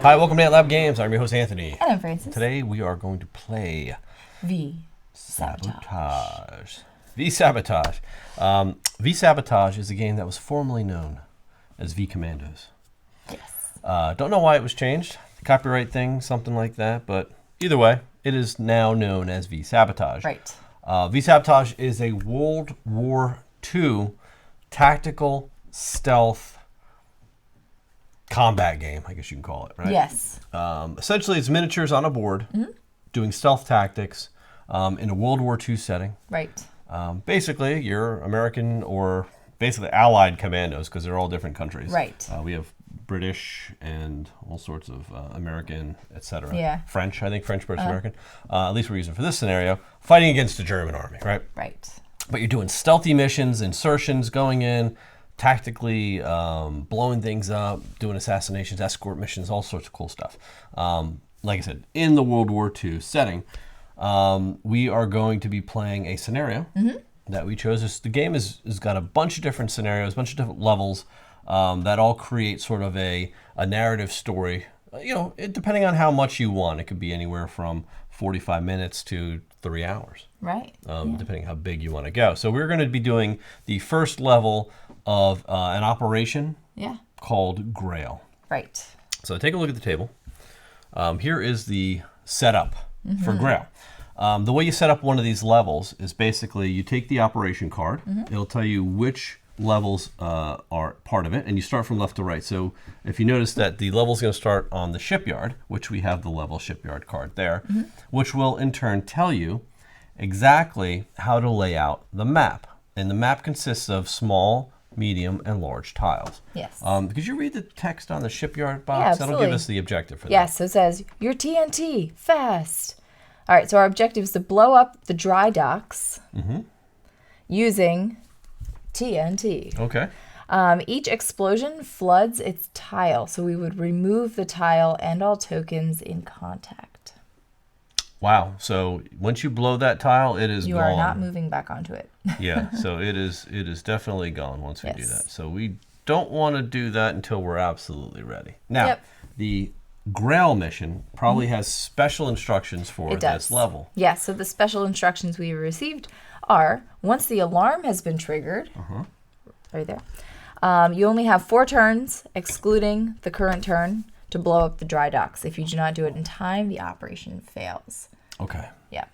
Hi, welcome to Lab Games. I'm your host, Anthony. And I'm Francis. Today we are going to play V-Sabotage. V-Sabotage. V-Sabotage is a game that was formerly known as V-Commandos. Yes. Don't know why it was changed. Copyright thing, something like that. But either way, it is now known as V-Sabotage. Right. V-Sabotage is a World War II tactical stealth combat game, I guess you can call it, right? Yes. Essentially, it's miniatures on a board doing stealth tactics in a World War II setting. Right. Basically, you're American or basically allied commandos because they're all different countries. Right. We have British and all sorts of American, etc. Yeah. French, I think French, British, American. At least we're using for this scenario, fighting against the German army, right? Right. But you're doing stealthy missions, insertions, going in, tactically blowing things up, doing assassinations, escort missions, all sorts of cool stuff. Like I said, in the World War II setting, we are going to be playing a scenario that we chose. The game has got a bunch of different scenarios, a bunch of different levels that all create sort of a narrative story. You know, depending on how much you want, it could be anywhere from 45 minutes to 3 hours. Right. Depending how big you want to go. So we're going to be doing the first level of an operation called Grail. Right. So take a look at the table. Here is the setup for Grail. The way you set up one of these levels is basically you take the operation card. It'll tell you which levels are part of it, and you start from left to right. So if you notice that the level is going to start on the shipyard, which we have the level shipyard card there, which will in turn tell you exactly how to lay out the map. And the map consists of small, medium, and large tiles. Yes. Could you read the text on the shipyard box? Yeah, absolutely. That'll give us the objective for that. Yes, so it says, your TNT, fast. All right, so our objective is to blow up the dry docks using TNT. Okay. Each explosion floods its tile, so we would remove the tile and all tokens in contact. Wow. So once you blow that tile, it is You gone. are not moving back onto it. Yeah. So it is definitely gone once we do that. So we don't want to do that until we're absolutely ready. Now, the Grail mission probably has special instructions for this level. Yes. So the special instructions we received are: once the alarm has been triggered, right there, you only have 4 turns, excluding the current turn, to blow up the dry docks. If you do not do it in time, the operation fails. Okay. Yeah.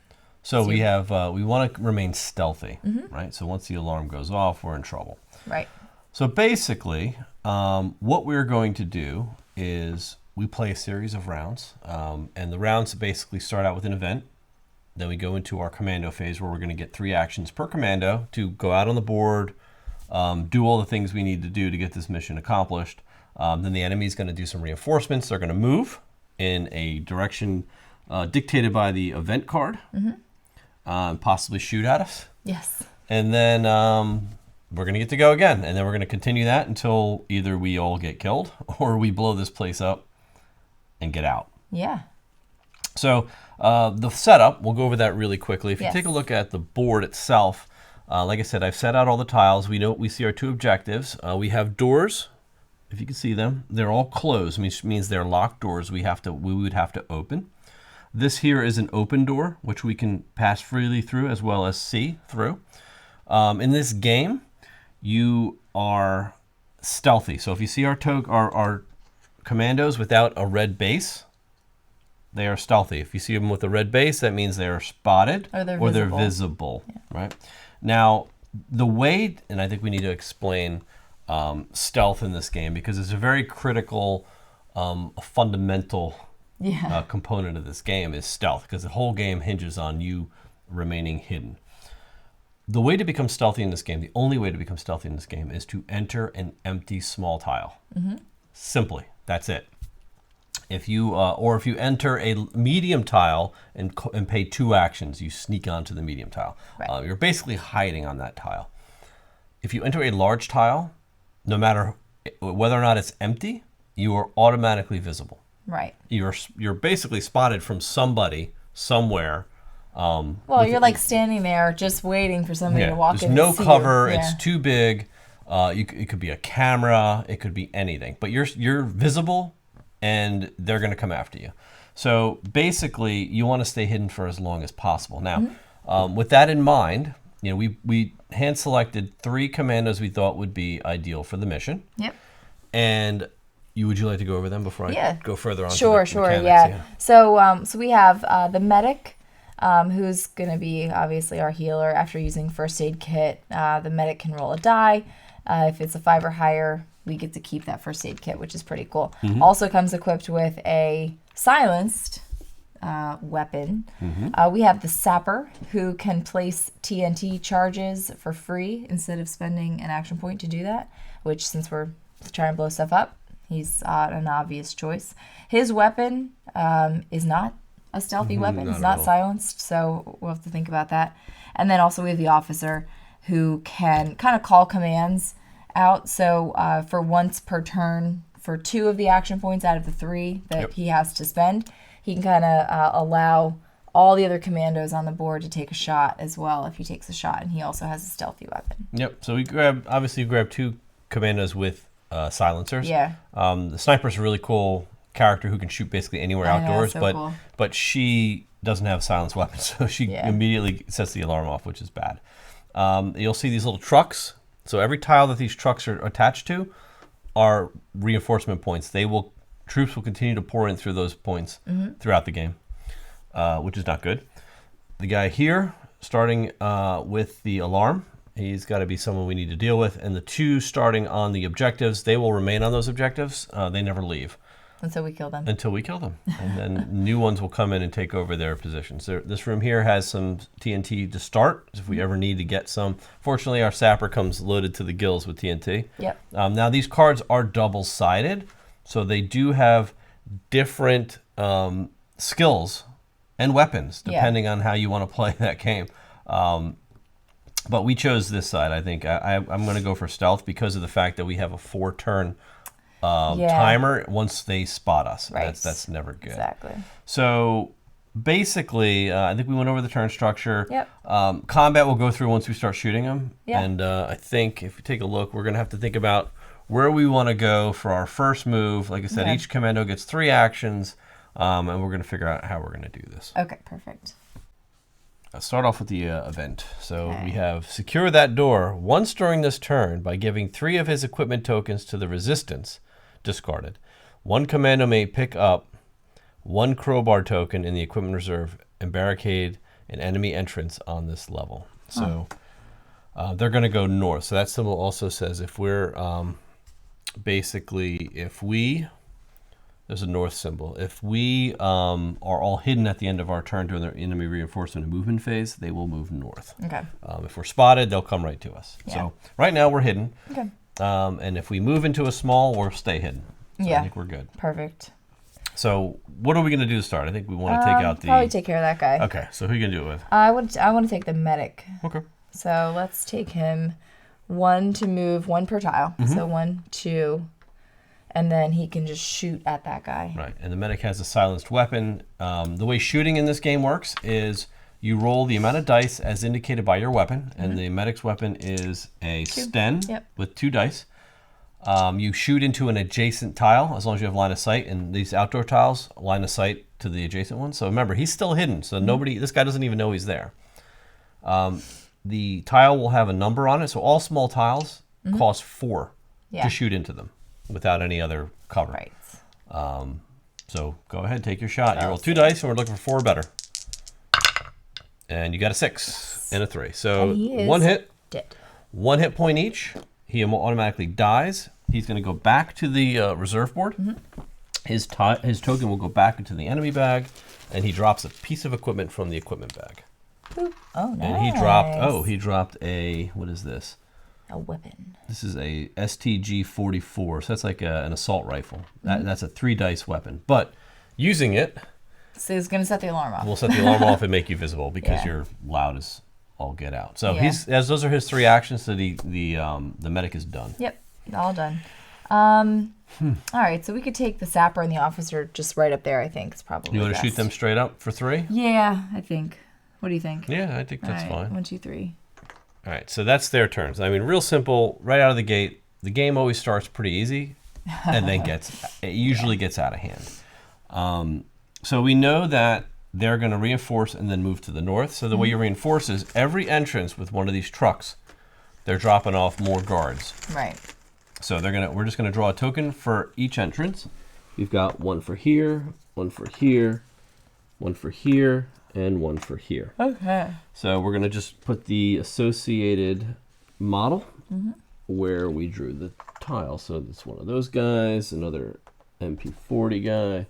So we have we want to remain stealthy, right? So once the alarm goes off, we're in trouble. Right. So basically, what we're going to do is we play a series of rounds, and the rounds basically start out with an event. Then we go into our commando phase where we're going to get 3 actions per commando to go out on the board, do all the things we need to do to get this mission accomplished. Then the enemy is going to do some reinforcements. They're going to move in a direction dictated by the event card, possibly shoot at us. Yes. And then we're going to get to go again. And then we're going to continue that until either we all get killed or we blow this place up and get out. Yeah. So the setup, we'll go over that really quickly. If you take a look at the board itself, like I said, I've set out all the tiles. We see our 2 objectives. We have doors. If you can see them, they're all closed, which means they're locked doors we would have to open. This here is an open door, which we can pass freely through as well as see through. In this game, you are stealthy. So if you see our commandos without a red base, they are stealthy. If you see them with a red base, that means they are spotted or they're visible. Right? Now, the way, and I think we need to explain stealth in this game because it's a very critical, fundamental component of this game is stealth, because the whole game hinges on you remaining hidden. The way to become stealthy in this game, the only way to become stealthy in this game, is to enter an empty small tile. Simply, that's it. If you enter a medium tile and pay 2 actions, you sneak onto the medium tile. Right. You're basically hiding on that tile. If you enter a large tile, no matter whether or not it's empty, you are automatically visible. Right. You're basically spotted from somebody somewhere. Well, you're like standing there just waiting for somebody to walk in. There's no cover. It's too big. It could be a camera. It could be anything. But you're visible, and they're going to come after you. So basically, you want to stay hidden for as long as possible. Now, with that in mind, you know, we hand selected 3 commandos we thought would be ideal for the mission. Yep. And would you like to go over them before I go further on? Sure, yeah. So we have the medic, who's going to be obviously our healer. After using first aid kit, the medic can roll a die. If it's a 5 or higher, we get to keep that first aid kit, which is pretty cool. Also comes equipped with a silenced weapon. We have the sapper, who can place TNT charges for free instead of spending an action point to do that, which, since we're trying to blow stuff up, he's an obvious choice. His weapon is not a stealthy weapon. It's not silenced, so we'll have to think about that. And then also we have the officer, who can kind of call commands out. So for once per turn, for 2 of the action points out of the 3 that he has to spend, he can kind of allow all the other commandos on the board to take a shot as well if he takes a shot, and he also has a stealthy weapon. Yep. So we grab 2 commandos with silencers. Yeah. The sniper's a really cool character who can shoot basically anywhere outdoors, but she doesn't have a silenced weapon, so she immediately sets the alarm off, which is bad. You'll see these little trucks. So every tile that these trucks are attached to are reinforcement points. Troops will continue to pour in through those points throughout the game, which is not good. The guy here, starting with the alarm, he's got to be someone we need to deal with. And the 2 starting on the objectives, they will remain on those objectives. They never leave. Until we kill them. And then new ones will come in and take over their positions. This room here has some TNT to start, if we ever need to get some. Fortunately, our sapper comes loaded to the gills with TNT. Yep. Now, these cards are double-sided, so they do have different skills and weapons, depending on how you want to play that game. But we chose this side, I think. I'm going to go for stealth because of the fact that we have a 4-turn timer once they spot us. Right. That's never good. Exactly. So basically, I think we went over the turn structure. Yep. Combat will go through once we start shooting them. Yeah. And I think if you take a look, we're going to have to think about where we want to go for our first move. Like I said, each commando gets 3 actions, and we're going to figure out how we're going to do this. Okay, perfect. I'll start off with the event. So we have secure that door once during this turn by giving 3 of his equipment tokens to the resistance discarded. 1 commando may pick up 1 crowbar token in the equipment reserve and barricade an enemy entrance on this level. So they're going to go north. So that symbol also says if we're there's a north symbol. If we are all hidden at the end of our turn during their enemy reinforcement and movement phase, they will move north. Okay. If we're spotted, they'll come right to us. Yeah. So right now we're hidden. Okay. And if we move into a small, we'll stay hidden. So I think we're good. Perfect. So what are we going to do to start? I think we want to take out the... Probably take care of that guy. Okay, so who are you going to do it with? I want to take the medic. Okay. So let's take him 1 to move, 1 per tile. So 1, 2, and then he can just shoot at that guy. Right, and the medic has a silenced weapon. The way shooting in this game works is you roll the amount of dice as indicated by your weapon, and the medic's weapon is a Sten with 2 dice. You shoot into an adjacent tile as long as you have line of sight, and these outdoor tiles, line of sight to the adjacent one. So remember, he's still hidden, so this guy doesn't even know he's there. The tile will have a number on it, so all small tiles cost 4 to shoot into them without any other cover. Right. So go ahead, take your shot. You roll 2 dice, and we're looking for 4 or better. And you got a 6 and a 3. So 1 hit, dead. 1 hit point each. He automatically dies. He's going to go back to the reserve board. His token will go back into the enemy bag, and he drops a piece of equipment from the equipment bag. Boop. Oh, nice. And he dropped a, what is this? A weapon. This is a STG-44, so that's like an assault rifle. That's a 3 dice weapon. But using it... So he's going to set the alarm off. We'll set the alarm off and make you visible because you're loud as all get out. So those are his 3 actions, so the medic is done. Yep, all done. All right, so we could take the sapper and the officer just right up there, I think. It's probably You want to shoot them straight up for 3? Yeah, I think. What do you think? Yeah, I think that's fine. 1, 2, 3. All right, so that's their turns. I mean, real simple, right out of the gate. The game always starts pretty easy, and then it usually gets out of hand. So we know that they're going to reinforce and then move to the north. So the way you reinforce is every entrance with one of these trucks, they're dropping off more guards. Right. So we're just gonna draw a token for each entrance. We've got one for here, one for here, one for here, and one for here. Okay. So we're gonna just put the associated model where we drew the tile. So it's one of those guys, another MP40 guy.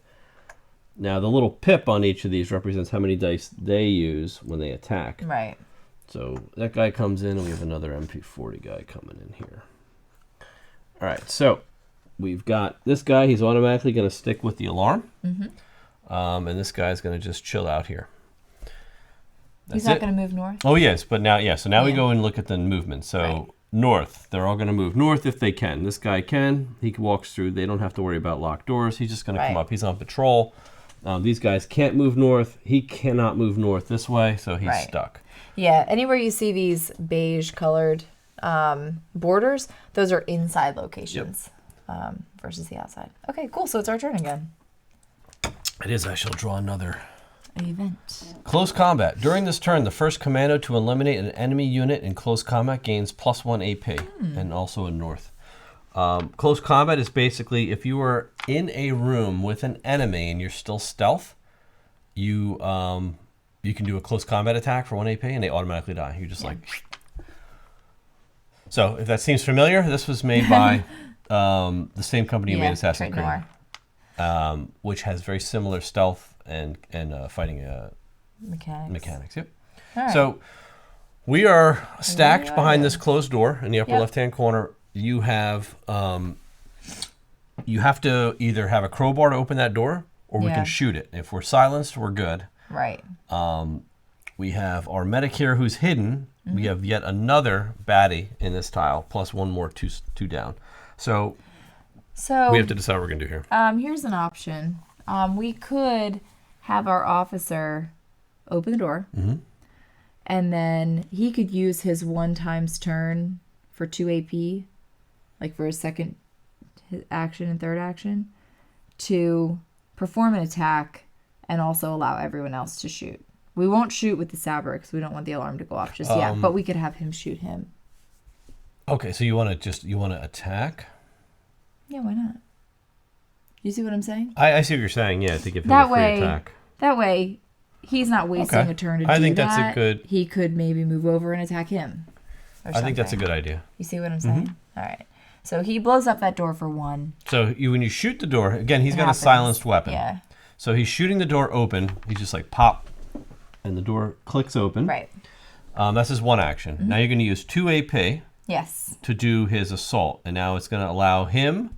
Now the little pip on each of these represents how many dice they use when they attack. Right. So that guy comes in, and we have another MP40 guy coming in here. All right, so we've got this guy. He's automatically going to stick with the alarm. And this guy's going to just chill out here. He's not going to move north? Oh, yes, but now, yeah. So now we go and look at the movement. So north, they're all going to move north if they can. This guy can. He walks through. They don't have to worry about locked doors. He's just going to come up. He's on patrol. These guys can't move north. He cannot move north this way, so he's stuck. Yeah, anywhere you see these beige colored borders, those are inside locations versus the outside. Okay, cool. So it's our turn again. It is. I shall draw another event. Close combat. During this turn, the first commando to eliminate an enemy unit in close combat gains +1 AP and also a north. Close combat is basically if you are in a room with an enemy and you're still stealth, you can do a close combat attack for 1 AP and they automatically die. You're just like... So if that seems familiar, this was made by the same company who made Assassin's Creed, which has very similar stealth and fighting mechanics. Yep. Right. So we are stacked behind this closed door in the upper left-hand corner. You have to either have a crowbar to open that door, or we can shoot it. If we're silenced, we're good. Right. We have our medic here who's hidden. We have yet another baddie in this tile, plus one more, two down. So we have to decide what we're going to do here. Here's an option. We could have our officer open the door, and then he could use his 1 times turn for 2 AP, like for his second action and third action, to perform an attack and also allow everyone else to shoot. We won't shoot with the saber because we don't want the alarm to go off just yet, but we could have him shoot him. Okay, so you want to attack? Yeah, why not? You see what I'm saying? I see what you're saying, yeah, to give him a free attack. That way, he's not wasting a turn to do that. I think that's a good... He could maybe move over and attack him. I think that's a good idea. You see what I'm saying? All right. So he blows up that door for 1. So when you shoot the door, again, he's got a silenced weapon. Yeah. So he's shooting the door open. He's just like pop, and the door clicks open. Right. That's his 1 action. Now you're going to use 2 AP. Yes. To do his assault, and now it's going to allow him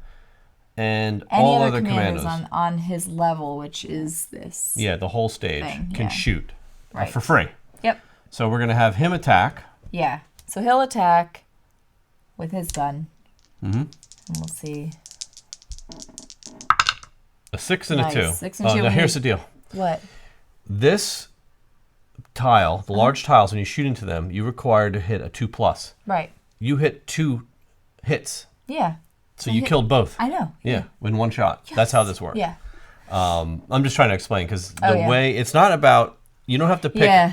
and any all other other commandos on his level, which is this. Yeah, the whole stage can shoot for free. Yep. So we're going to have him attack. Yeah. So he'll attack with his gun. And we'll see. A 6 and a 2. 6 and 2. Now here's the deal. What? This tile, the large tiles, when you shoot into them, you require to hit a 2+. Right. You hit 2 hits. Yeah. So you killed both. I know. Yeah, in 1 shot. Yes. That's how this works. Yeah. I'm just trying to explain because the way it's not about, you don't have to pick.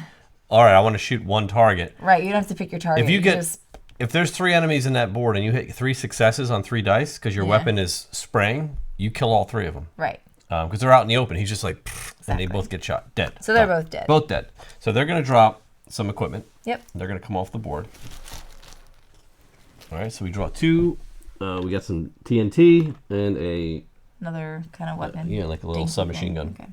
All right, I want to shoot 1 target. Right. You don't have to pick your target. If there's 3 enemies in that board and you hit 3 successes on 3 dice because your weapon is spraying, you kill all 3 of them. Right. Because they're out in the open. He's just like, and they both get shot. Dead. So they're both dead. Both dead. So they're going to drop some equipment. Yep. They're going to come off the board. All right, so we draw 2. We got some TNT and another kind of weapon. Like a little submachine gun. Okay.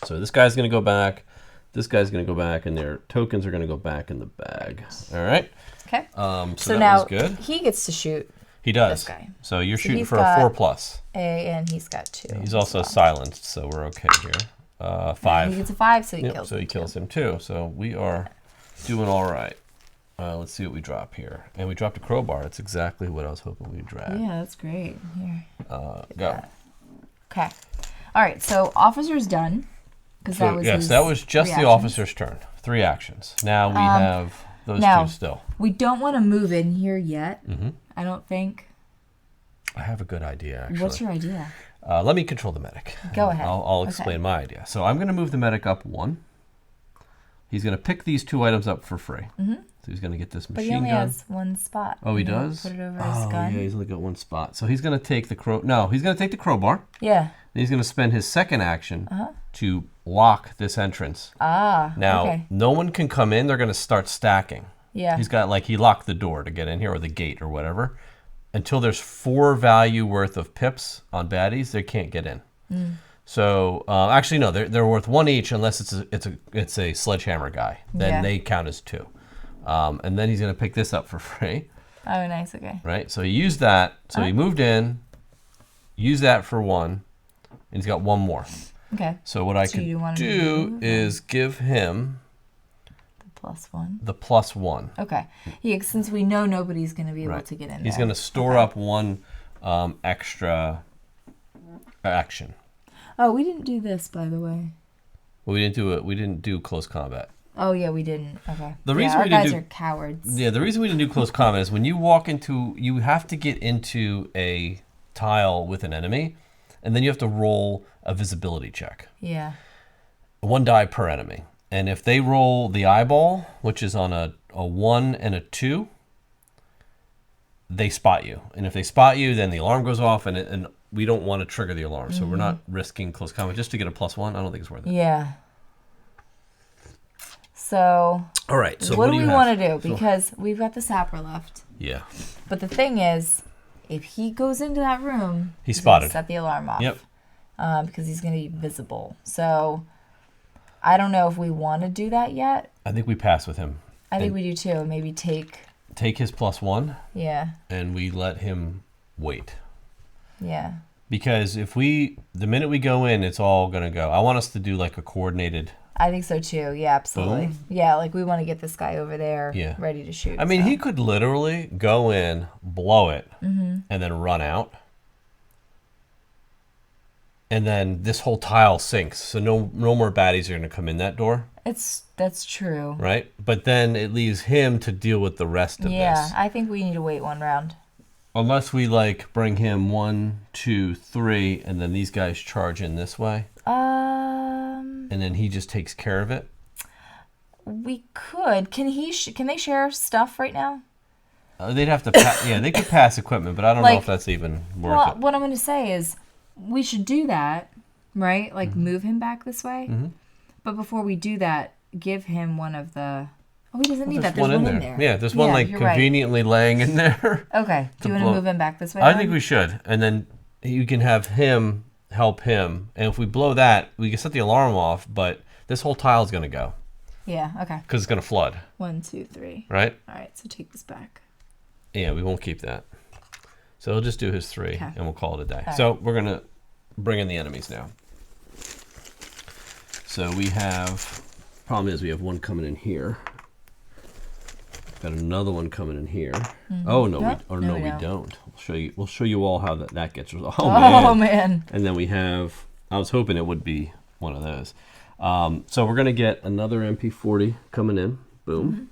So this guy's going to go back. This guy's going to go back, and their tokens are going to go back in the bag. All right. Okay. So now was good. He gets to shoot. He does. This guy. So you're shooting for a 4+. And he's got 2. He's also silenced, so we're okay here. 5. He gets a 5, so he kills him. So he kills him too. So we are doing all right. Let's see what we drop here. And we dropped a crowbar. That's exactly what I was hoping we'd drag. Yeah, that's great. Here. Go. Okay. All right, so officer's done. That was just the officer's turn. 3 actions. Now we have... those now, two still. We don't want to move in here yet. I don't think. I have a good idea, actually. What's your idea? Let me control the medic. Go ahead. I'll explain my idea. So I'm going to move the medic up 1. He's going to pick these 2 items up for free. So he's going to get this machine gun. But he only has 1 spot. Oh, he does? Put it over his gun. Yeah, he's only got 1 spot. So he's going to take the No, he's going to take the crowbar. Yeah. And he's going to spend his second action to lock this entrance. Now, no one can come in. They're going to start stacking. Yeah. He's got, he locked the door to get in here, or the gate or whatever. Until there's 4 value worth of pips on baddies, they can't get in. So actually, no, they're worth 1 each unless it's a sledgehammer guy. Then they count as 2. And then he's going to pick this up for free. Oh, nice. Okay. Right. So he used that. So he moved in, used that for 1, and he's got 1 more. Okay. So what I could do is give him +1. the +1. Okay. Yeah, since we know nobody's going to be able to get in there. He's going to store up 1 extra action. Oh, we didn't do this, by the way. Well, we didn't do it. We didn't do close combat. Oh yeah, we didn't. Okay. The reason our we didn't guys do, are cowards. Yeah, the reason we didn't do close combat is when you walk into, you have to get into a tile with an enemy, and then you have to roll a visibility check. Yeah. 1 die per enemy, and if they roll the eyeball, which is on a 1 and a 2, they spot you, and if they spot you, then the alarm goes off, and we don't want to trigger the alarm, so we're not risking close combat just to get a +1. I don't think it's worth it. Yeah. So, all right. So what do we want to do? Because we've got the sapper left. Yeah. But the thing is, if he goes into that room, he's spotted. Set the alarm off. Yep. Because he's going to be visible. So, I don't know if we want to do that yet. I think we pass with him. I think we do too. Maybe take his +1. Yeah. And we let him wait. Yeah. Because the minute we go in, it's all going to go. I want us to do like a coordinated. I think so too. Yeah, absolutely. Boom. Yeah, like we want to get this guy over there ready to shoot. I mean, he could literally go in, blow it, and then run out. And then this whole tile sinks. So no more baddies are going to come in that door. That's true. Right? But then it leaves him to deal with the rest of this. Yeah, I think we need to wait 1 round. Unless we bring him 1, 2, 3, and then these guys charge in this way. And then he just takes care of it. We could. Can they share stuff right now? They'd have to. They could pass equipment, but I don't know if that's even worth it. What I'm going to say is, we should do that, right? Like move him back this way. But before we do that, give him one of the. Oh, he doesn't need that. There's one in there. Yeah, there's one conveniently laying in there. Okay. Do you want to move him back this way? I think we should. And then you can have him help him. And if we blow that, we can set the alarm off, but this whole tile is going to go. Yeah, okay. Because it's going to flood. 1, 2, 3. Right? All right, so take this back. Yeah, we won't keep that. So he'll just do his 3, and we'll call it a day. All so we're going to bring in the enemies now. So we have, problem is we have one coming in here. Got another one coming in here. Oh no, we don't. We'll show you all how that gets resolved. Oh man. And then we have. I was hoping it would be one of those. So we're gonna get another MP40 coming in. Boom.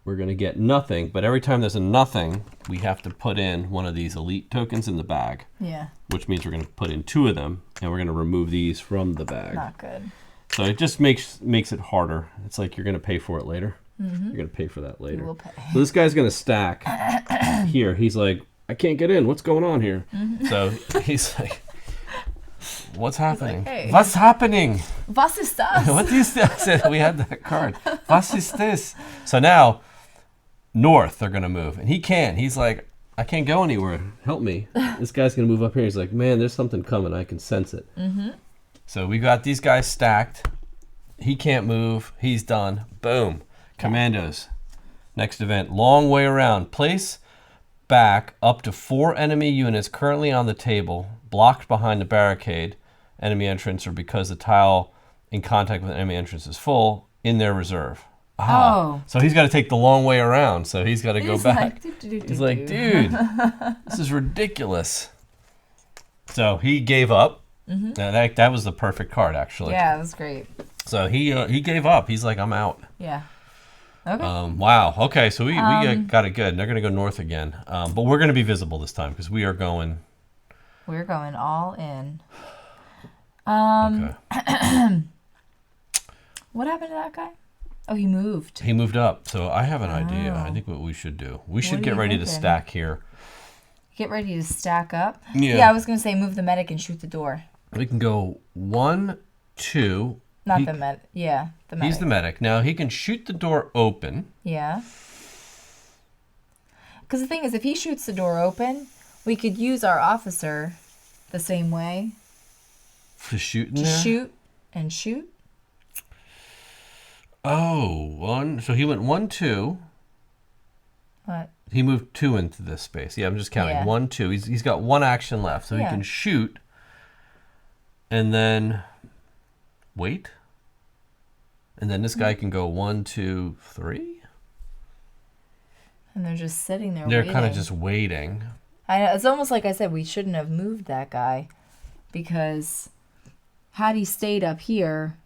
We're gonna get nothing, but every time there's a nothing, we have to put in one of these elite tokens in the bag. Yeah. Which means we're gonna put in 2 of them, and we're gonna remove these from the bag. Not good. So it just makes it harder. It's like you're gonna pay for it later. You're going to pay for that later. You will pay. So this guy's going to stack here. He's like, I can't get in. What's going on here? So he's like, what's happening? Like, hey. What's happening? Was ist das? What is this? We had that card. Was ist this? So now, north they're going to move. And he can't. He's like, I can't go anywhere. Help me. This guy's going to move up here. He's like, man, there's something coming. I can sense it. So we got these guys stacked. He can't move. He's done. Boom. Commandos. Next event, long way around. Place back up to 4 enemy units currently on the table, blocked behind the barricade, enemy entrance, or because the tile in contact with enemy entrance is full, in their reserve. So he's got to take the long way around, so he's got to go back. He's like, dude, this is ridiculous. So he gave up. That was the perfect card, actually. Yeah, it was great. So he gave up. He's like, I'm out. Yeah. Okay. Wow. Okay, so we got it good. And they're going to go north again. But we're going to be visible this time because we are going... We're going all in. Okay. What happened to that guy? Oh, he moved. He moved up. So I have an idea. I think what we should do. We should get ready to stack here. Get ready to stack up? Yeah. I was going to say move the medic and shoot the door. We can go 1, 2. Not the medic. Yeah, the medic. He's the medic. Now he can shoot the door open. Yeah. Because the thing is, if he shoots the door open, we could use our officer the same way. To shoot in there? To shoot and shoot. Oh, so he went 1, 2. What? He moved 2 into this space. Yeah, I'm just counting. Yeah. 1, 2. He's got 1 action left, so he can shoot and then wait. And then this guy can go 1, 2, 3. And they're just sitting there They're waiting. kind of just waiting. I know, it's almost like I said, we shouldn't have moved that guy because had he stayed up here,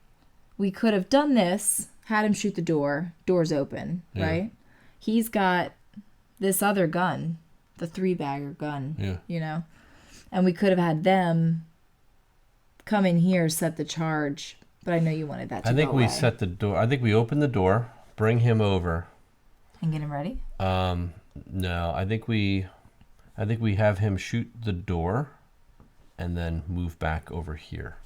we could have done this, had him shoot the door, door's open, right? He's got this other gun, the 3-bagger gun, you know? And we could have had them come in here, set the charge, but I know you wanted that to I think go we away. set the door. I think we open the door, bring him over. And get him ready? No, I think we have him shoot the door and then move back over here.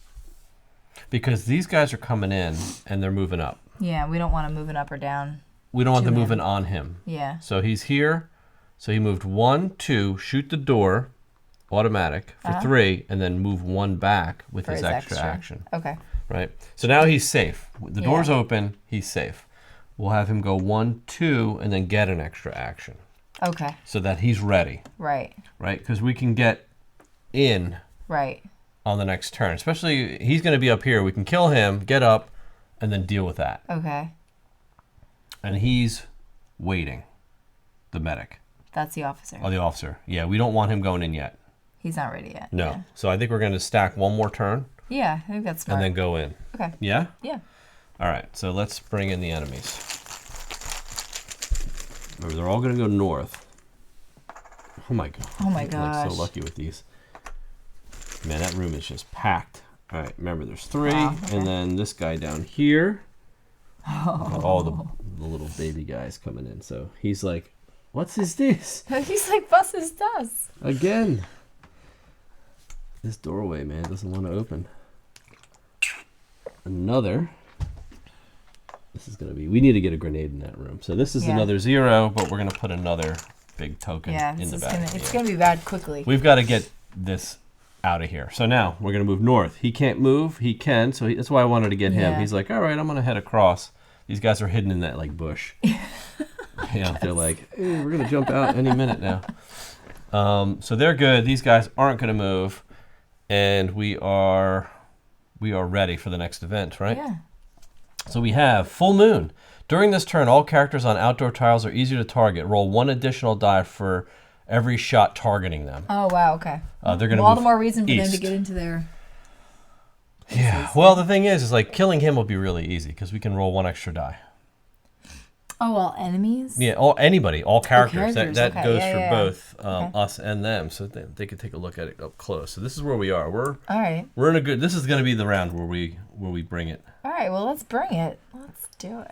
Because these guys are coming in and they're moving up. Yeah, we don't want to move it up or down. We don't want them moving on him. Yeah. So he's here. So he moved 1, 2, shoot the door, automatic for 3, and then move 1 back with his extra action. Okay. Right. So now he's safe. The door's open. He's safe. We'll have him go 1, 2, and then get an extra action. Okay. So that he's ready. Right. Right. Because we can get in. Right. On the next turn. Especially he's going to be up here. We can kill him, get up, and then deal with that. Okay. And he's waiting. The medic. That's the officer. Oh, the officer. Yeah, we don't want him going in yet. He's not ready yet. No. Yeah. So I think we're going to stack 1 more turn. Yeah, I think that's smart. And then go in. Okay. Yeah? Yeah. All right. So let's bring in the enemies. Remember, they're all going to go north. Oh, my God. Oh, my I'm gosh. like so lucky with these. Man, that room is just packed. All right. Remember, there's 3. Wow, okay. And then this guy down here. Oh. All the little baby guys coming in. So he's like, what's this? He's like, bust his dust. Again. This doorway, man, doesn't want to open. Another. This is going to be... We need to get a grenade in that room. So this is another 0, but we're going to put another big token in the back. It's going to be bad quickly. We've got to get this out of here. So now we're going to move north. He can't move. He can. So that's why I wanted to get him. He's like, all right, I'm going to head across. These guys are hidden in that like bush. Yeah, they're like, hey, we're going to jump out any minute now. So they're good. These guys aren't going to move. And we are ready for the next event, right? Yeah. So we have full moon. During this turn, all characters on outdoor tiles are easier to target. Roll 1 additional die for every shot targeting them. Oh, wow, okay. They're going to all the more reason for them to east. get into their... Yeah. Well, the thing is like killing him will be really easy because we can roll 1 extra die. Oh, well, enemies? Yeah, all characters. That Okay, goes yeah, for yeah. both us and them, so they could take a look at it up close. So this is where we are. All right. We're in a good. This is going to be the round where we bring it. All right, well, let's bring it. Let's do it.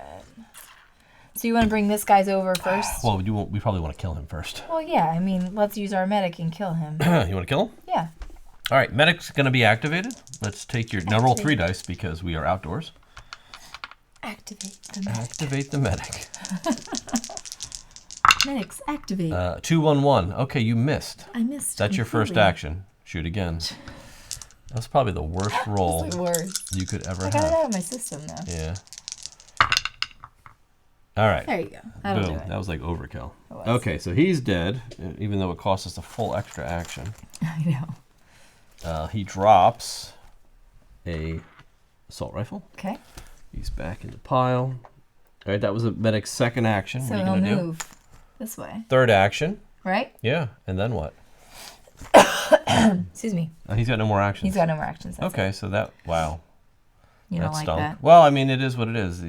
So you want to bring this guy's over first? Well, we probably want to kill him first. Well, yeah. I mean, let's use our medic and kill him. You want to kill him? Yeah. All right, medic's going to be activated. Let's take your now roll 3 dice because we are outdoors. Activate the medic. Activate the medic. Medics, activate. 2, 1, 1. Okay, you missed. I missed. That's your first completely. action. Shoot again. That's probably the worst roll That's the worst. you could ever I got it have. out of my system now. Yeah. All right. There you go. That'll Boom. do it. That was like overkill. It was. Okay, so he's dead, even though it cost us a full extra action. I know. He drops a assault rifle. Okay. He's back in the pile. All right, that was a medic's second action. So what are you he'll going to do? move this way, Third action. right? Yeah, and then what? Excuse me. He's got no more actions. He's got no more actions. That's Okay, so that, wow. it. You that don't like stunk. that? Well, I mean, it is what it is.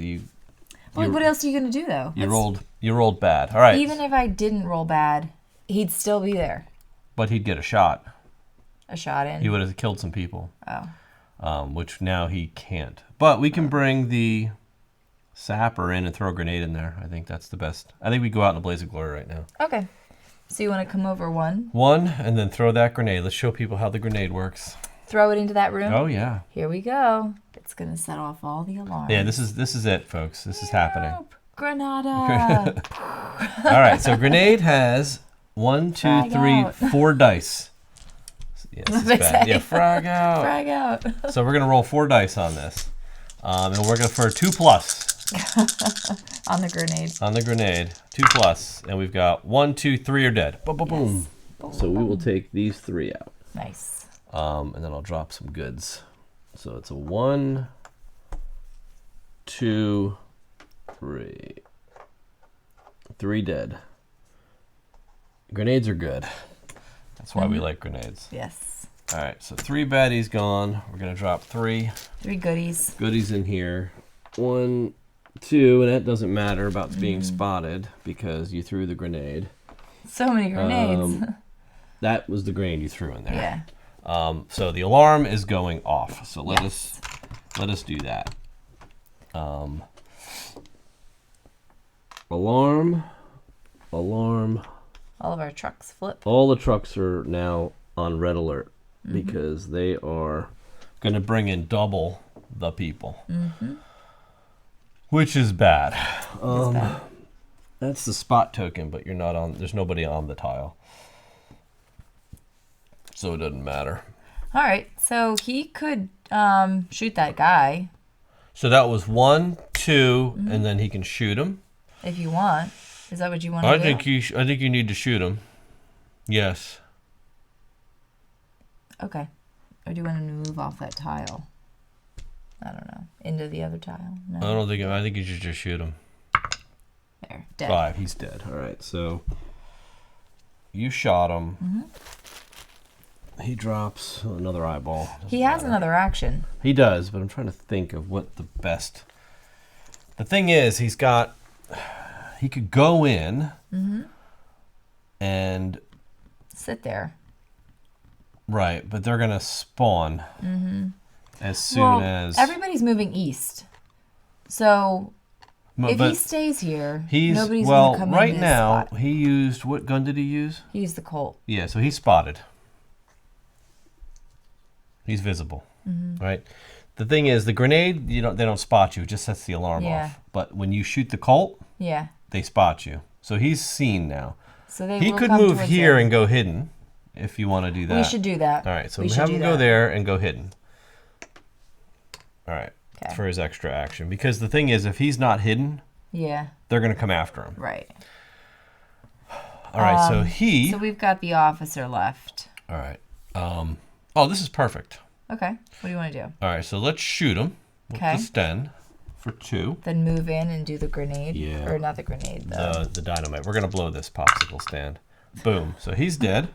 Well, what else are you gonna do though? You rolled bad. All right. Even if I didn't roll bad, he'd still be there. But he'd get a shot. A shot in. He would have killed some people. Oh. Which now he can't. But we can bring the sapper in and throw a grenade in there. I think that's the best. I think we go out in a blaze of glory right now. Okay. So you want to come over one? One, and then throw that grenade. Let's show people how the grenade works. Throw it into that room? Oh, yeah. Here we go. It's going to set off all the alarms. Yeah, this is it, folks. This is happening. Granada. All right, so grenade has 1, 2, 3, 4 dice. Yeah, this is bad. Yeah, frag out. Frag out. So we're going to roll 4 dice on this. And we're going for 2+. On the grenade. On the grenade. 2+. And we've got 1, 2, 3 are dead. Boom, boom, boom. Yes. So we will take these 3 out. Nice. And then I'll drop some goods. So it's a 1, 2, 3. 3 dead. Grenades are good. That's why we like grenades. Yes. All right, so 3 baddies gone. We're going to drop 3. 3 goodies. Goodies in here. 1, 2, and that doesn't matter about being spotted because you threw the grenade. So many grenades. That was the grenade you threw in there. Yeah. So the alarm is going off. So let us do that. Alarm. All of our trucks flip. All the trucks are now on red alert because they are going to bring in double the people, which is bad. That's the spot token, but you're not on. There's nobody on the tile, so it doesn't matter. All right, so he could shoot that guy. So that was 1, 2, and then he can shoot him. If you want. Is that what you want to do? I think you need to shoot him. Yes. Okay. Or do you want to move off that tile? I don't know. Into the other tile? No. I think you should just shoot him. There. Dead. 5. He's dead. All right. So you shot him. He drops another eyeball. He has another action. He does, but I'm trying to think of what the best. The thing is, he could go in and sit there. Right, but they're gonna spawn as soon as everybody's moving east. So if he stays here, nobody's gonna come in right this now spot. he used what gun did he use? He used the Colt. Yeah, so he's spotted. He's visible, right? The thing is, the grenade, they don't spot you. It just sets the alarm off. But when you shoot the Colt, they spot you. So he's seen now. So he could move here and go hidden if you want to do that. We should do that. All right, so we have him go there and go hidden. All right, okay. For his extra action. Because the thing is, if he's not hidden, they're going to come after him. Right. All right, so we've got the officer left. All right. Oh, this is perfect. Okay. What do you want to do? All right, so let's shoot him with the Sten for 2. Then move in and do the grenade. Yeah. Or not the grenade, the dynamite. We're going to blow this popsicle stand. Boom. So he's dead.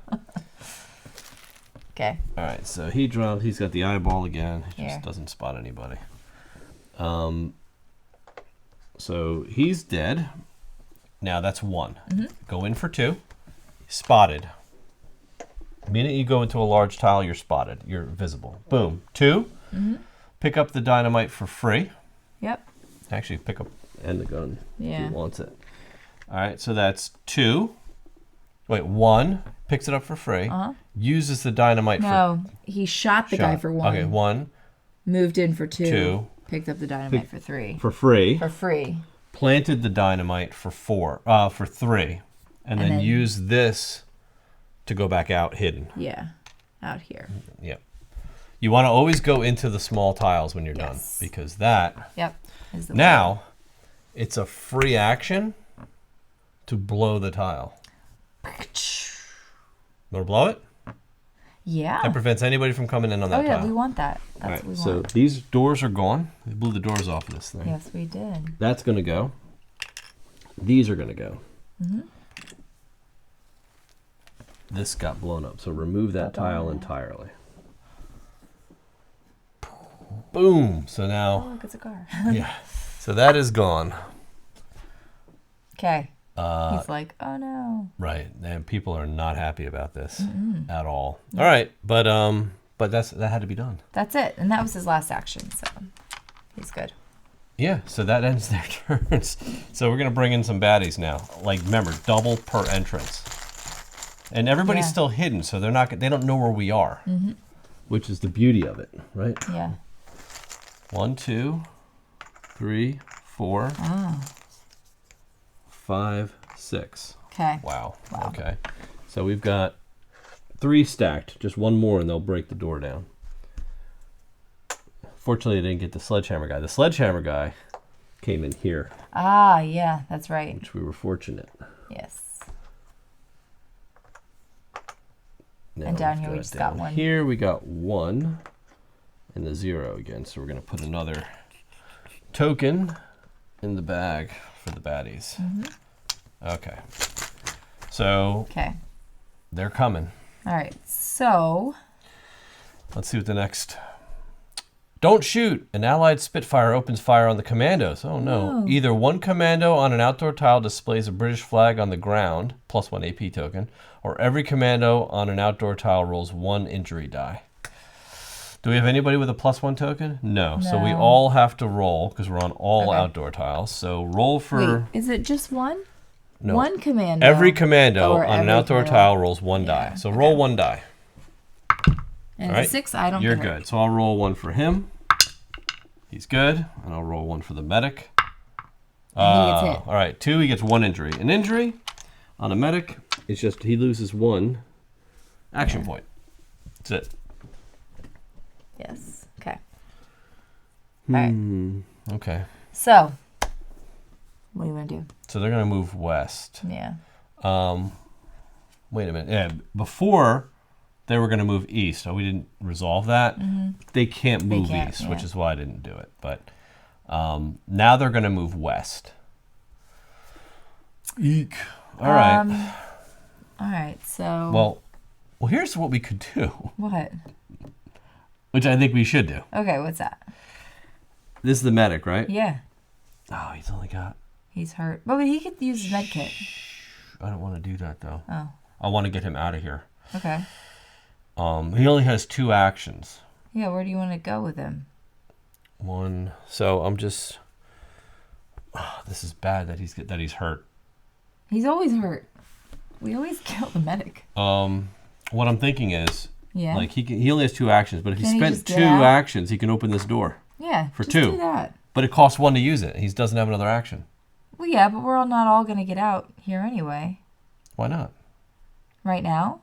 Okay. All right, so he drops. He's got the eyeball again. He just doesn't spot anybody. So he's dead. Now that's 1. Go in for 2. Spotted. The minute you go into a large tile, you're spotted. You're visible. Boom. 2. Pick up the dynamite for free. Yep. Actually, pick up and the gun. Yeah. Who wants it? All right, so that's 2. Wait, 1. Picks it up for free. Uses the dynamite for... No, he shot the guy for 1. Okay, 1. Moved in for 2. 2. Picked up the dynamite for 3. For free. For free. Planted the dynamite for 3. And then used this to go back out hidden. Yeah, out here. Yep. You want to always go into the small tiles when you're done. Because that... Yep. Is the now, it's a free action to blow the tile. Want to blow it? Yeah. That prevents anybody from coming in on that tile. Oh, yeah, we want that. That's what we want. So these doors are gone. We blew the doors off of this thing. Yes, we did. That's going to go. These are going to go. This got blown up. So remove that tile entirely. Boom. So now... Oh, look, it's a car. Yeah. So that is gone. Okay. He's like, oh no. Right, and people are not happy about this at all. All right, but that had to be done. That's it, and that was his last action, so he's good. Yeah, so that ends their turns. So we're gonna bring in some baddies now. Like, remember, double per entrance, and everybody's still hidden, so they don't know where we are, which is the beauty of it, right? Yeah. 1, 2, 3, 4, 5, 6. Okay. Wow. Okay. So we've got 3 stacked. Just one more, and they'll break the door down. Fortunately, I didn't get the sledgehammer guy. The sledgehammer guy came in here. Ah, yeah, that's right. Which we were fortunate. Yes. Now and down here we just got 1. Here we got 1 and the 0 again. So we're going to put another token in the bag for the baddies. Okay. So they're coming. All right. So let's see what the next. Don't shoot. An allied Spitfire opens fire on the commandos. Oh no. Either one commando on an outdoor tile displays a British flag on the ground, +1 AP token, or every commando on an outdoor tile rolls 1 injury die. Do we have anybody with a +1 token? No. So we all have to roll because we're on all outdoor tiles. So roll for... Wait, is it just 1? No. 1 commando. Every commando on an outdoor tile rolls 1 die. So roll 1 die. And all right. 6, I don't You're good. So I'll roll 1 for him. He's good. And I'll roll 1 for the medic. And he gets hit. All right, 2, he gets 1 injury. An injury on a medic, it's just he loses 1 action point. That's it. Yes. Okay. All right. Okay. So, what do you want to do? So they're going to move west. Yeah. Wait a minute. Yeah, before they were going to move east. Oh, we didn't resolve that. They can't move east, which is why I didn't do it. But now they're going to move west. Eek. All right. All right. So. Well, here's what we could do. What? Which I think we should do. Okay, what's that? This is the medic, right? Yeah. Oh, he's only got... He's hurt. But he could use his med kit. I don't want to do that, though. Oh. I want to get him out of here. Okay. He only has 2 actions. Yeah, where do you want to go with him? 1. So I'm just... Oh, this is bad that he's hurt. He's always hurt. We always kill the medic. What I'm thinking is... Yeah. Like he only has 2 actions, but if he spent 2 actions, he can open this door. Yeah. For just 2. Do that. But it costs 1 to use it. He doesn't have another action. Well, yeah, but we're not all going to get out here anyway. Why not? Right now?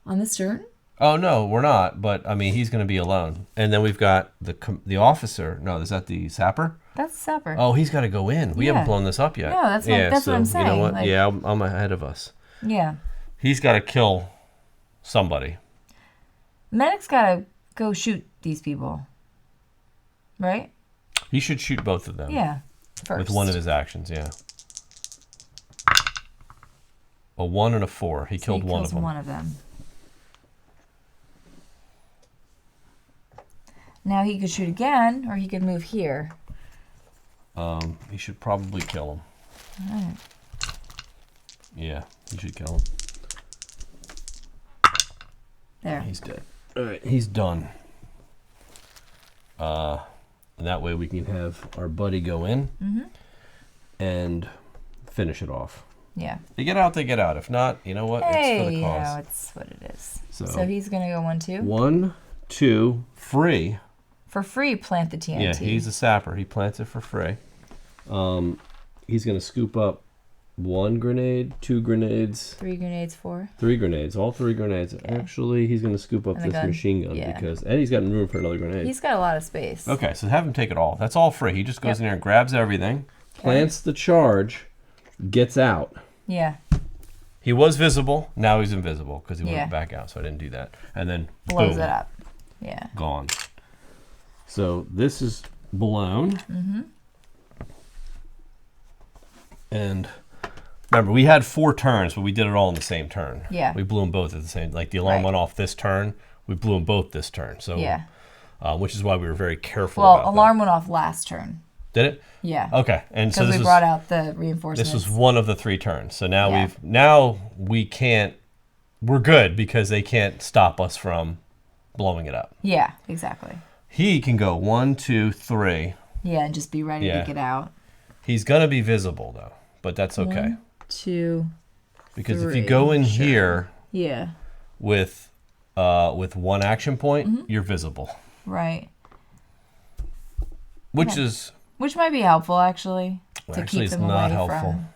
On this turn? Oh no, we're not. But I mean, he's going to be alone. And then we've got the officer. No, is that the sapper? That's the sapper. Oh, he's got to go in. We haven't blown this up yet. No, that's what I'm saying. You know what? Like, I'm ahead of us. Yeah. He's got to kill somebody. Medic's got to go shoot these people. Right? He should shoot both of them. Yeah. First. With one of his actions, yeah. A 1 and a 4. He killed one of them. One of them. Now he could shoot again, or he could move here. He should probably kill him. All right. Yeah, he should kill him. There. He's dead. All right, he's done. And that way we can have our buddy go in and finish it off. Yeah. They get out, they get out. If not, you know what? Hey, it's for the cause. you know, it's what it is. So he's going to go 1, 2. 1, 2, free. For free, plant the TNT. Yeah, he's a sapper. He plants it for free. He's going to scoop up 1 grenade, 2 grenades. 3 grenades, 4. 3 grenades, all 3 grenades. Okay. Actually, he's going to scoop up this machine gun and he's got room for another grenade. He's got a lot of space. Okay, so have him take it all. That's all free. He just goes in there and grabs everything, plants the charge, gets out. Yeah. He was visible. Now he's invisible because he went back out, so I didn't do that. And then blows boom, it up. Yeah. Gone. So this is blown. And remember, we had 4 turns, but we did it all in the same turn. Yeah. We blew them both at the same. Like the alarm went off this turn. We blew them both this turn. So yeah. Which is why we were very careful about that. Well, alarm went off last turn. Did it? Yeah. Okay. And so Because this we was, brought out the reinforcements. this was one of the 3 turns. So now Yeah. we can't, we're good because they can't stop us from blowing it up. Yeah, exactly. He can go 1, 2, 3. Yeah, and just be ready to get out. He's going to be visible though, but that's okay. 1, 2, because 3. if you go in here Yeah. with 1 action point, you're visible. Right. Which might be helpful actually. To actually keep it's them not away helpful. From...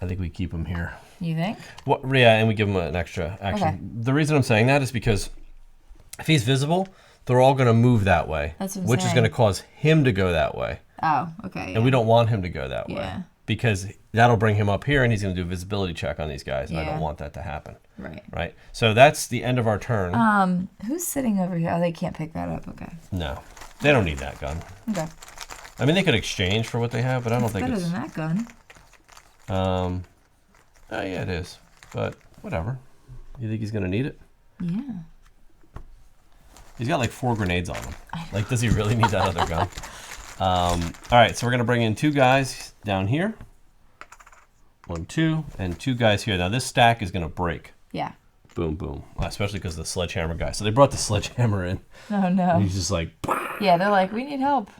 I think we keep him here. You think? What? Yeah, and we give him an extra action. Okay. The reason I'm saying that is because if he's visible, they're all going to move that way, That's what I'm which is saying. going to cause him to go that way. Oh, okay. And we don't want him to go that way. Yeah. Because that'll bring him up here and he's going to do a visibility check on these guys. And I Yeah. don't want that to happen. Right. Right? So that's the end of our turn. Who's sitting over here? Oh, they can't pick that up. Okay. No. They don't need that gun. Okay. I mean, they could exchange for what they have, but I don't It's think better it's... than that gun. Oh, yeah, it is. But whatever. You think he's going to need it? Yeah. He's got like 4 grenades on him. Like, does he really need that other gun? All right, so we're going to bring in 2 guys down here. 1, 2, and 2 guys here. Now, this stack is going to break. Yeah. Boom, boom. Well, especially because of the sledgehammer guy. So they brought the sledgehammer in. Oh, no. And he's just like... Yeah, they're like, we need help.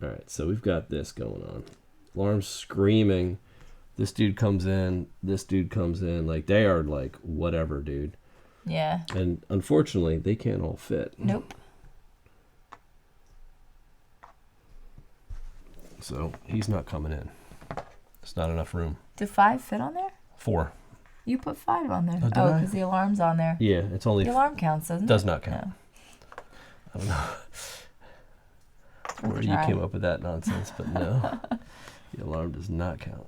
All right, so we've got this going on. Alarm's screaming. This dude comes in. This dude comes in. Like, they are like, whatever, dude. Yeah. And unfortunately, they can't all fit. Nope. So he's not coming in. There's not enough room. Do 5 fit on there? 4. You put 5 on there. Oh, did Oh, I? because the alarm's on there. Yeah, it's only... The alarm counts, doesn't it? Does not count. No. I don't know where you try. came up with that nonsense, but no. The alarm does not count.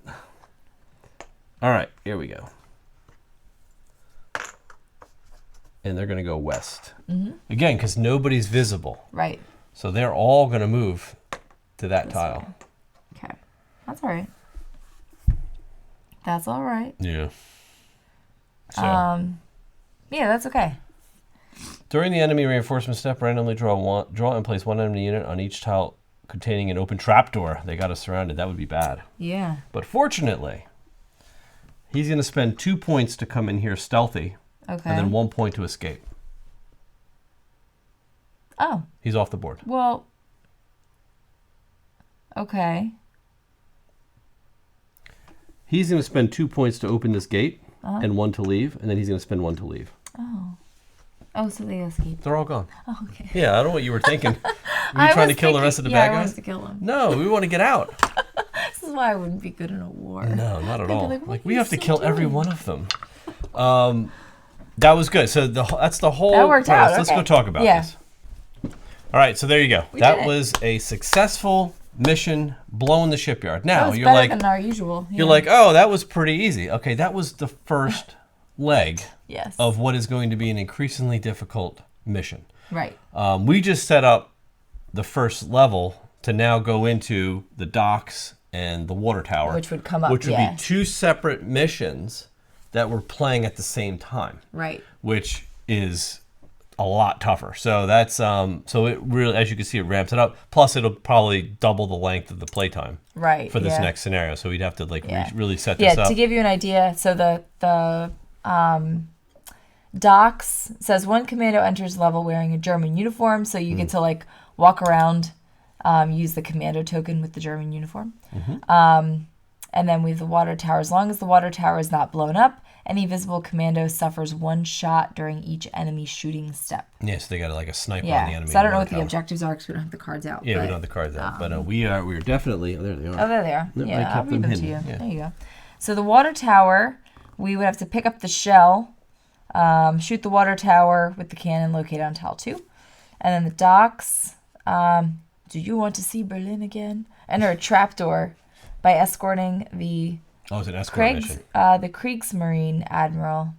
All right, here we go. And they're going to go west. Mm-hmm. Again, because nobody's visible. Right. So they're all going to move to that This tile. way. Okay. That's all right. That's all right. Yeah. So, Yeah, that's okay. during the enemy reinforcement step, randomly draw and place 1 enemy unit on each tile containing an open trapdoor. They got us surrounded. That would be bad. Yeah. But fortunately, he's going to spend 2 points to come in here stealthy, Okay. and then 1 point to escape. Oh, He's off the board. well. Okay. He's going to spend 2 points to open this gate and 1 to leave, and then he's going to spend 1 to leave. Oh. Oh, so they escaped. They're all gone. Oh, okay. Yeah, I don't know what you were thinking. Were you trying to kill the rest of the bad I guys? wanted to kill them. No, we want to get out. This is why I wouldn't be good in a war. No, not at They'd be all. like, "What Like are we you have to still kill every doing?" one of them. That was good. So that's the whole. That worked premise. out. Let's Okay. go talk about Yeah. this. All right, so there you go. We That did it. was a successful mission blowing the shipyard. That Now was you're better like than our usual. you're like, oh, that was pretty easy. Okay, that was the first leg yes. of what is going to be an increasingly difficult mission. Right. We just set up the first level to now go into the docks and the water tower, Which would come up, which would yeah. be 2 separate missions that we're playing at the same time, Right. which is a lot tougher. So that's so it really, as you can see, it ramps it up. Plus, it'll probably double the length of the playtime Right. for this yeah. next scenario. So we'd have to like Yeah. really set this Yeah, up. to give you an idea, so the docks says 1 commando enters level wearing a German uniform, so you get to like walk around, use the commando token with the German uniform. And then we have the water tower. As long as the water tower is not blown up, any visible commando suffers 1 shot during each enemy shooting step. Yeah, so they got like a sniper on the Yeah. enemy. So I don't know water what the tower. objectives are because we don't have the cards out. Yeah, but, we don't have the cards out, but we're definitely. Oh, there they are. Oh, there they are. Yep, I Yeah, I'll kept read them them to you. hidden, yeah. There you go. So the water tower, we would have to pick up the shell, shoot the water tower with the cannon located on tile 2. And then the docks, do you want to see Berlin again? Enter a trapdoor by escorting the Oh, it's an escort mission. the Kriegsmarine Admiral.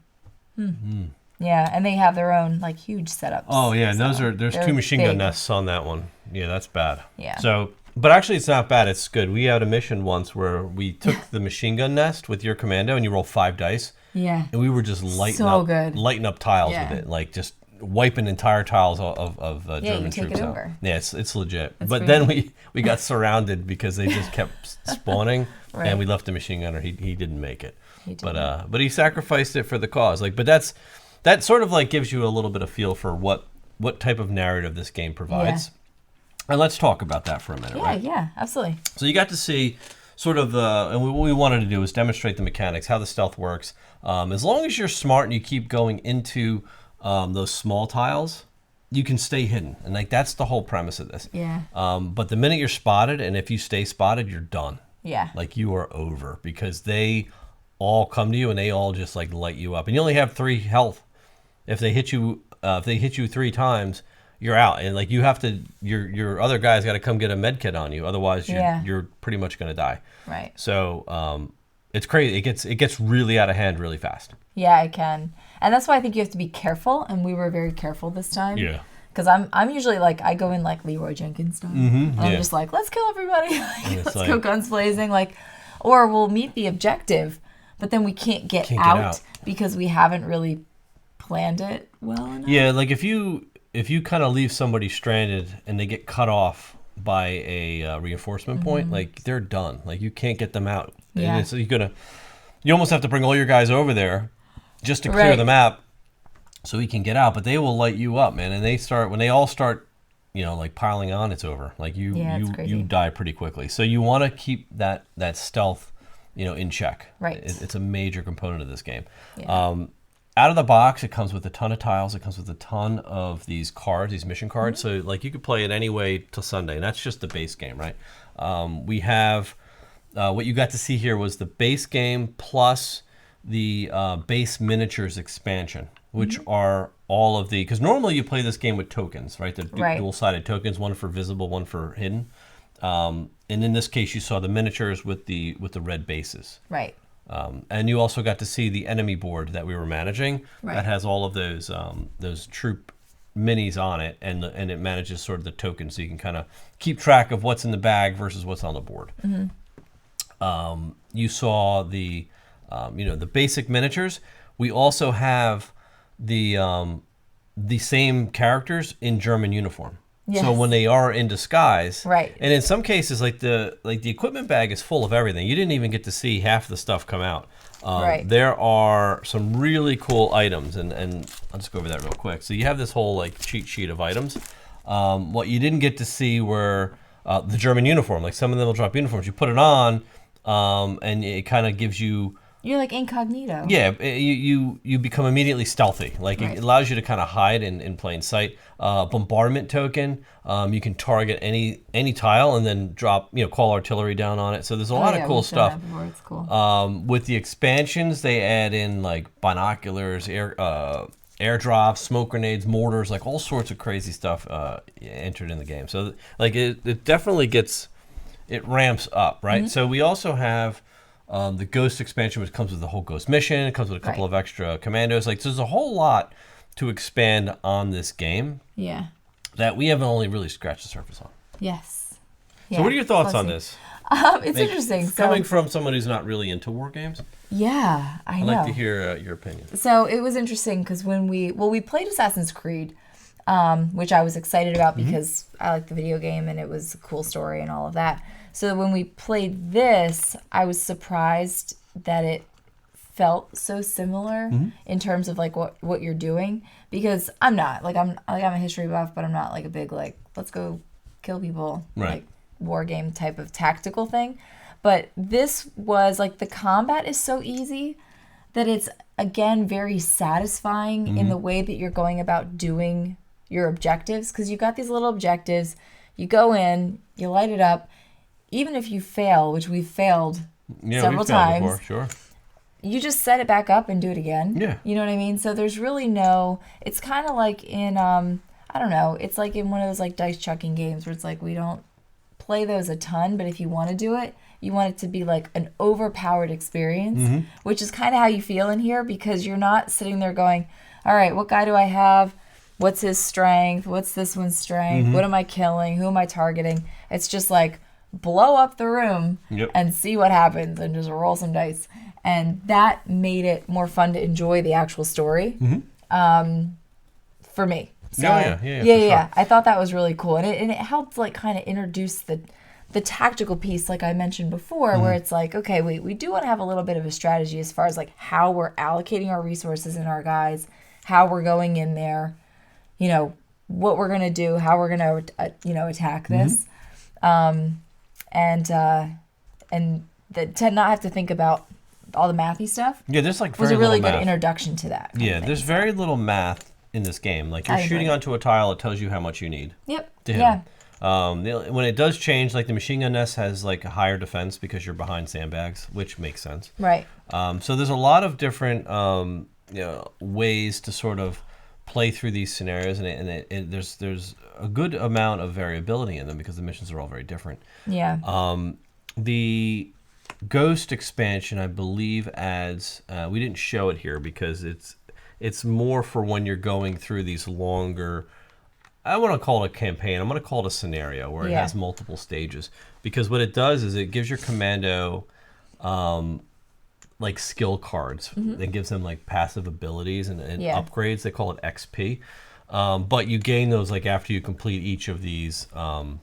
Yeah, and they have their own like huge setups. Oh yeah, and so there's they're 2 machine gun big. nests on that one. Yeah, that's bad. Yeah. So, but actually, it's not bad. It's good. We had a mission once where we took the machine gun nest with your commando, and you roll 5 dice, Yeah. and we were just lighting So up, good. lighting up tiles Yeah. with it, like just wiping entire tiles of Yeah, German you take troops it out. over. Yeah, it's legit. It's But pretty then we got surrounded because they just kept spawning, Right. and we left the machine gunner. He didn't make it. He didn't. But he sacrificed it for the cause. Like, but that sort of like gives you a little bit of feel for what type of narrative this game provides. And let's talk about that for a minute. Right? Yeah, absolutely. So you got to see sort of and what we wanted to do is demonstrate the mechanics, how the stealth works. As long as you're smart and you keep going into those small tiles, you can stay hidden. And like that's the whole premise of this. Yeah. But the minute you're spotted, and if you stay spotted, you're done. Yeah. Like you are over because they all come to you and they all just like light you up. And you only have 3 health. If they hit you 3 times, you're out. And like you have to, your other guy's got to come get a med kit on you. Otherwise, you're pretty much going to die. Right. So it's crazy. It gets really out of hand really fast. Yeah, it can. And that's why I think you have to be careful. And we were very careful this time. Yeah. Because I'm usually like, I go in like Leroy Jenkins style. And I'm just like, let's kill everybody. Let's go guns blazing. Like, or we'll meet the objective, but then we can't get out because we haven't really planned it well enough. Yeah, like if you kind of leave somebody stranded and they get cut off by a reinforcement point, like they're done. Like you can't get them out. Yeah. And you almost have to bring all your guys over there just to clear the map so he can get out. But they will light you up, man. And when they all start, like piling on, it's over. Like you die pretty quickly. So you want to keep that stealth, in check. Right. It's a major component of this game. Yeah. Out of the box, it comes with a ton of tiles. It comes with a ton of these cards, these mission cards. So like you could play it any way till Sunday, and that's just the base game, right? We have what you got to see here was the base game plus the base miniatures expansion, which are all of because normally you play this game with tokens, right? The dual-sided tokens, one for visible, one for hidden. And in this case, you saw the miniatures with the red bases. Right. And you also got to see the enemy board that we were managing that has all of those troop minis on it, and it manages sort of the tokens, so you can kind of keep track of what's in the bag versus what's on the board. You saw the basic miniatures. We also have the same characters in German uniform. Yes. So when they are in disguise, and in some cases, like the equipment bag is full of everything. You didn't even get to see half the stuff come out. There are some really cool items, and I'll just go over that real quick. So you have this whole like cheat sheet of items. What you didn't get to see were the German uniform. Like some of them will drop uniforms. You put it on, and it kind of gives you. You're like incognito. Yeah, you become immediately stealthy. Like it allows you to kind of hide in plain sight. Bombardment token, you can target any tile and then drop, call artillery down on it. So there's a lot of cool stuff. It's cool. With the expansions, they add in like binoculars, airdrops, smoke grenades, mortars, like all sorts of crazy stuff entered in the game. So like it definitely it ramps up, right? So we also have. The Ghost expansion, which comes with the whole Ghost mission. It comes with a couple of extra commandos. Like, so there's a whole lot to expand on this game. Yeah. That we haven't only really scratched the surface on. Yes. So what are your thoughts on this? It's interesting. Coming from someone who's not really into war games. Yeah, I know. I'd like to hear your opinion. So it was interesting because when we played Assassin's Creed, which I was excited about because I liked the video game and it was a cool story and all of that. So when we played this, I was surprised that it felt so similar in terms of like what you're doing, because I'm not like I'm a history buff, but I'm not like a big like let's go kill people like war game type of tactical thing. But this was like the combat is so easy that it's again very satisfying in the way that you're going about doing your objectives, because you got these little objectives, you go in, you light it up. Even if you fail, which we've failed several times, before, sure. You just set it back up and do it again. Yeah. You know what I mean? So there's really it's kind of like in, I don't know, it's like in one of those like dice chucking games where it's like we don't play those a ton, but if you want to do it, you want it to be like an overpowered experience, which is kind of how you feel in here, because you're not sitting there going, all right, what guy do I have? What's his strength? What's this one's strength? What am I killing? Who am I targeting? It's just like, blow up the room and see what happens and just roll some dice. And that made it more fun to enjoy the actual story. for me. So, yeah. I thought that was really cool, and it helped like kind of introduce the tactical piece, like I mentioned before, where it's like, okay, we do want to have a little bit of a strategy as far as like how we're allocating our resources and our guys, how we're going in there, what we're gonna do, how we're gonna attack this, and to not have to think about all the mathy stuff. Yeah, there's like was very a really little good math. introduction to that. Yeah, there's very little math in this game. Like you're shooting onto a tile, it tells you how much you need. Yep. To hit them. When it does change, like the machine gun nest has like a higher defense because you're behind sandbags, which makes sense. Right. So there's a lot of different ways to sort of play through these scenarios, and there's a good amount of variability in them because the missions are all very different. Yeah. The Ghost expansion, I believe, adds. We didn't show it here because it's more for when you're going through these longer. I want to call it a campaign. I'm going to call it a scenario where it has multiple stages, because what it does is it gives your commando like skill cards. It gives them like passive abilities and upgrades. They call it XP. But you gain those like after you complete each of these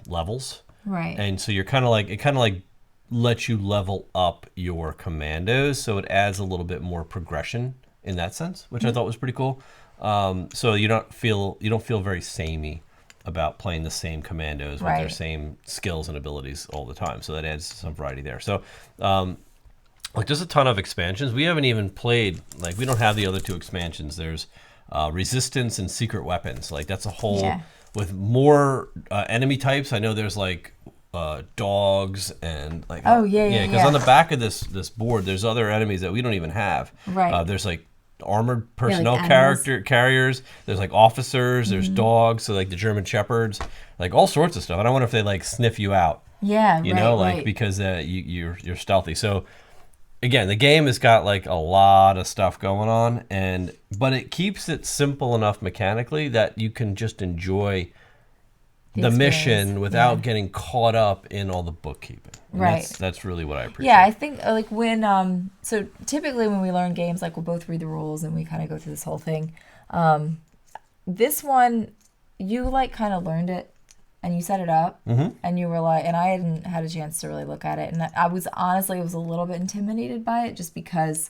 levels. Right. And so you're kind of like lets you level up your commandos, so it adds a little bit more progression in that sense, which I thought was pretty cool. So you don't feel very samey about playing the same commandos with their same skills and abilities all the time. So that adds some variety there. So like there's a ton of expansions. We haven't even played, like we don't have the other two expansions. There's resistance and secret weapons. Like that's a whole with more enemy types. I know there's like dogs and like because on the back of this board there's other enemies that we don't even have. There's like armored personnel like carriers, there's like officers, there's dogs, so like the German shepherds, like all sorts of stuff. And I wonder if they like sniff you out, because you're stealthy. So again, the game has got like a lot of stuff going on, but it keeps it simple enough mechanically that you can just enjoy the mission without getting caught up in all the bookkeeping. And that's really what I appreciate. Yeah, I think like when so typically when we learn games, like we'll both read the rules and we kind of go through this whole thing. This one, you like kind of learned it and you set it up, and you were like, and I hadn't had a chance to really look at it, and I was honestly was a little bit intimidated by it just because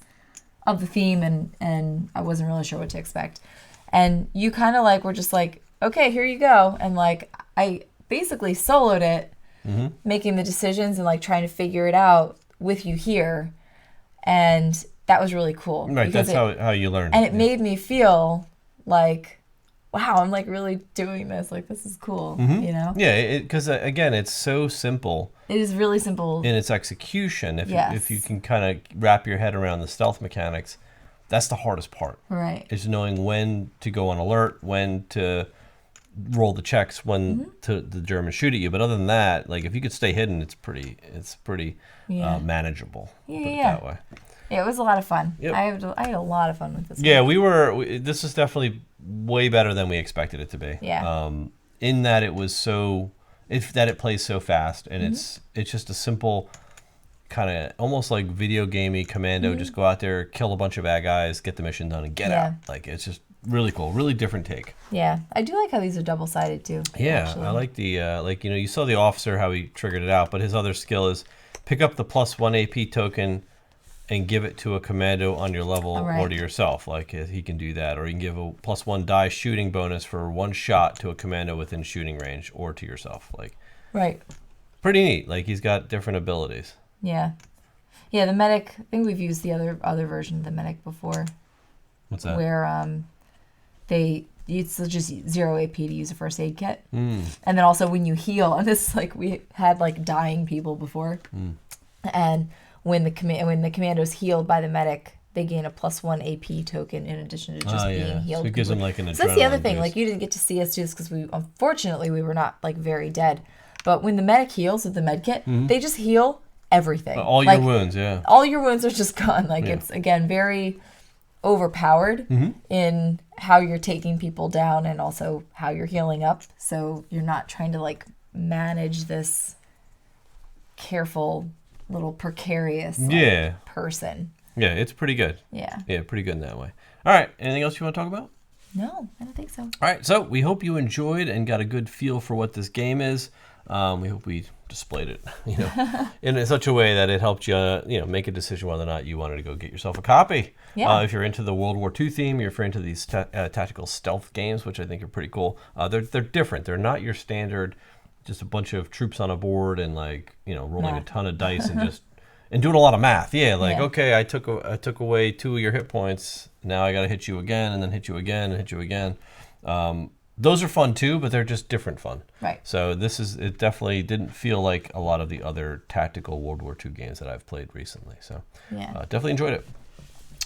of the theme and I wasn't really sure what to expect. And you kind of like were just like, okay, here you go, and like I basically soloed it, making the decisions and like trying to figure it out with you here, and that was really cool. Right, that's how you learn. And it made me feel like, wow, I'm like really doing this. Like this is cool, Yeah, because again, it's so simple. It is really simple in its execution. If you can kind of wrap your head around the stealth mechanics, that's the hardest part. Right. Is knowing when to go on alert, when to roll the checks, when to the Germans shoot at you. But other than that, like if you could stay hidden, it's pretty manageable. Put it that way. Yeah, it was a lot of fun. Yep. I had a lot of fun with this. Yeah, this is definitely way better than we expected it to be. Yeah. In that it was it plays so fast, and it's just a simple kind of almost like video gamey commando. Just go out there, kill a bunch of bad guys, get the mission done, and get out. Like it's just really cool, really different take. Yeah, I do like how these are double-sided too. Yeah, actually. I like the you saw the officer how he triggered it out, but his other skill is pick up the +1 AP token and give it to a commando on your level or to yourself. Like he can do that, or you can give a +1 die shooting bonus for one shot to a commando within shooting range or to yourself. Like pretty neat. Like he's got different abilities. Yeah, the medic. I think we've used the other version of the medic before. What's that? Where it's just 0 AP to use a first aid kit, and then also when you heal, and this like we had like dying people before, and when the commando's healed by the medic, they gain a +1 AP token in addition to just being healed. So it gives them like an adrenaline. So that's the other thing. Boost. Like you didn't get to see us do this because unfortunately we were not like very dead. But when the medic heals with the med kit, they just heal everything. All your wounds, yeah. All your wounds are just gone. Like it's again very overpowered in how you're taking people down and also how you're healing up. So you're not trying to like manage this careful little precarious person. Yeah, it's pretty good. Yeah, pretty good in that way. All right, anything else you want to talk about? No, I don't think so. All right, so we hope you enjoyed and got a good feel for what this game is. We hope we displayed it, in such a way that it helped you, make a decision whether or not you wanted to go get yourself a copy. Yeah. If you're into the World War II theme, if you're into these tactical stealth games, which I think are pretty cool. They're different. They're not your standard, just a bunch of troops on a board and rolling a ton of dice and doing a lot of math. Okay, I took away 2 of your hit points. Now I got to hit you again, and then hit you again, and hit you again. Those are fun too, but they're just different fun. Right. So it definitely didn't feel like a lot of the other tactical World War II games that I've played recently. So definitely enjoyed it.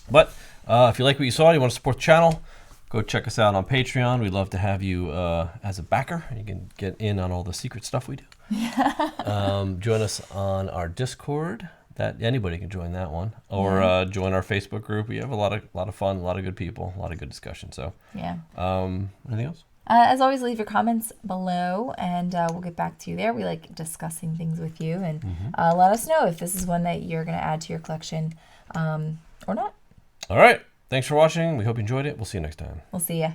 But if you like what you saw, you want to support the channel, go check us out on Patreon. We'd love to have you as a backer. You can get in on all the secret stuff we do. Join us on our Discord. That anybody can join that one, or join our Facebook group. We have a lot of fun, a lot of good people, a lot of good discussion. So anything else? As always, leave your comments below, and we'll get back to you there. We like discussing things with you, and let us know if this is one that you're going to add to your collection or not. All right. Thanks for watching. We hope you enjoyed it. We'll see you next time. We'll see ya.